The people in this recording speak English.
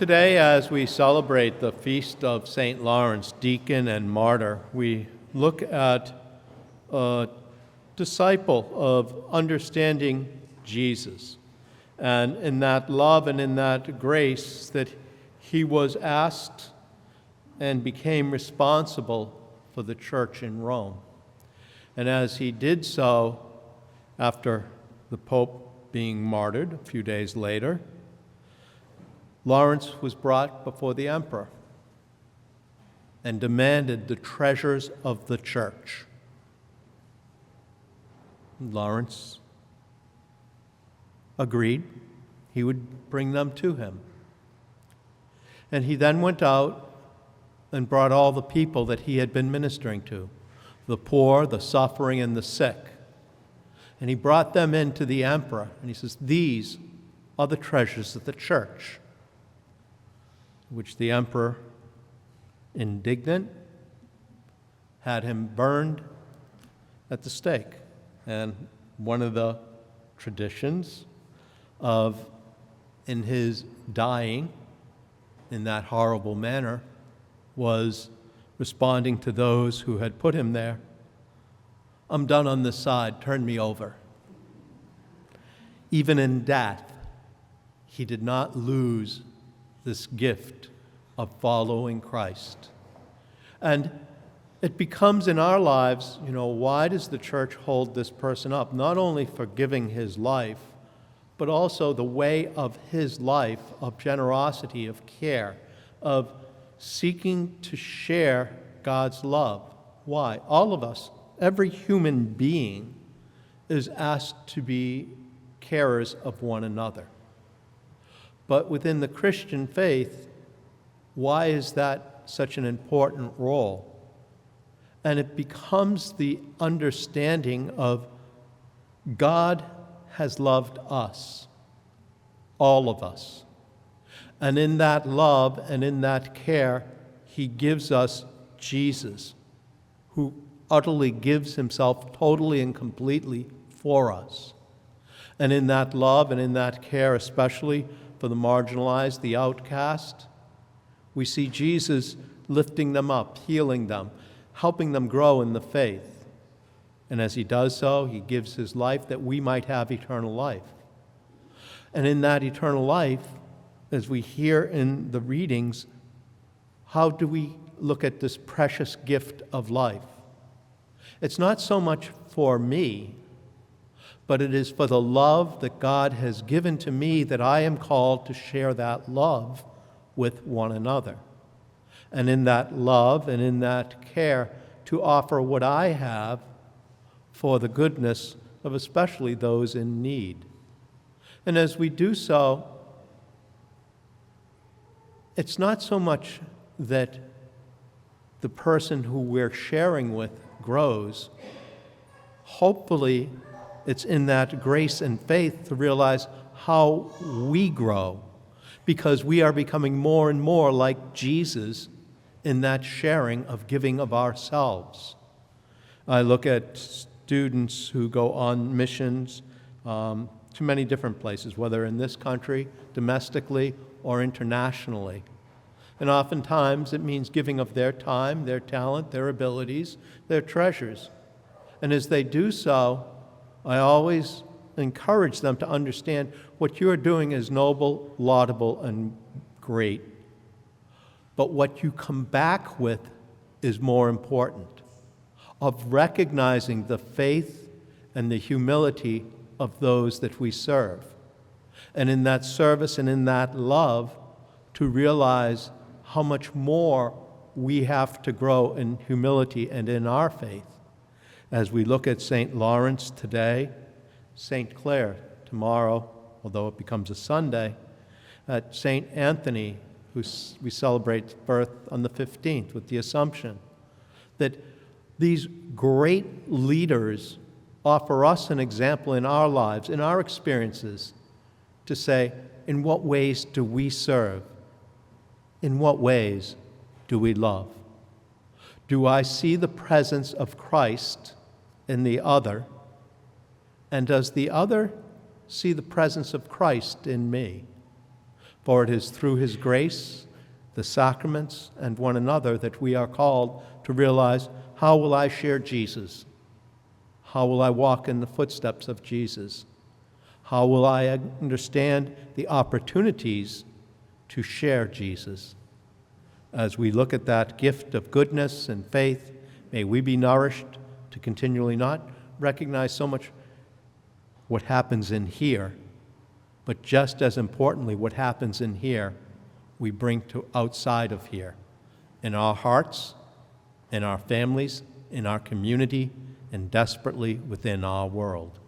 Today, as we celebrate the feast of St. Lawrence, deacon and martyr, we look at a disciple of understanding Jesus, and in that love and in that grace that he was asked and became responsible for the church in Rome. And as he did so, after the Pope being martyred a few days later, Lawrence was brought before the emperor and demanded the treasures of the church. Lawrence agreed he would bring them to him. And he then went out and brought all the people that he had been ministering to, the poor, the suffering, and the sick. And he brought them into the emperor, and he says, "These are the treasures of the church," which the emperor, indignant, had him burned at the stake. And one of the traditions of, in his dying in that horrible manner, was responding to those who had put him there, "I'm done on this side, turn me over." Even in death, he did not lose this gift of following Christ. And it becomes in our lives, why does the church hold this person up? Not only for giving his life, but also the way of his life of generosity, of care, of seeking to share God's love. Why? All of us, every human being, is asked to be carers of one another. But within the Christian faith, why is that such an important role? And it becomes the understanding of God has loved us, all of us. And in that love and in that care, he gives us Jesus, who utterly gives himself totally and completely for us. And in that love and in that care, especially for the marginalized, the outcast, we see Jesus lifting them up, healing them, helping them grow in the faith. And as he does so, he gives his life that we might have eternal life. And in that eternal life, as we hear in the readings, how do we look at this precious gift of life? It's not so much for me, but it is for the love that God has given to me that I am called to share that love with one another. And in that love and in that care, to offer what I have for the goodness of especially those in need. And as we do so, it's not so much that the person who we're sharing with grows. Hopefully, it's in that grace and faith to realize how we grow, because we are becoming more and more like Jesus in that sharing of giving of ourselves. I look at students who go on missions to many different places, whether in this country, domestically, or internationally. And oftentimes it means giving of their time, their talent, their abilities, their treasures. And as they do so, I always encourage them to understand what you're doing is noble, laudable, and great. But what you come back with is more important, of recognizing the faith and the humility of those that we serve. And in that service and in that love, to realize how much more we have to grow in humility and in our faith. As we look at St. Lawrence today, St. Clare tomorrow, although it becomes a Sunday, at St. Anthony, who we celebrate birth on the 15th with the Assumption, that these great leaders offer us an example in our lives, in our experiences, to say, in what ways do we serve? In what ways do we love? Do I see the presence of Christ in the other? And does the other see the presence of Christ in me? For it is through his grace, the sacraments, and one another that we are called to realize, how will I share Jesus? How will I walk in the footsteps of Jesus? How will I understand the opportunities to share Jesus? As we look at that gift of goodness and faith, may we be nourished to continually not recognize so much what happens in here, but just as importantly, what happens in here, we bring to outside of here, in our hearts, in our families, in our community, and desperately within our world.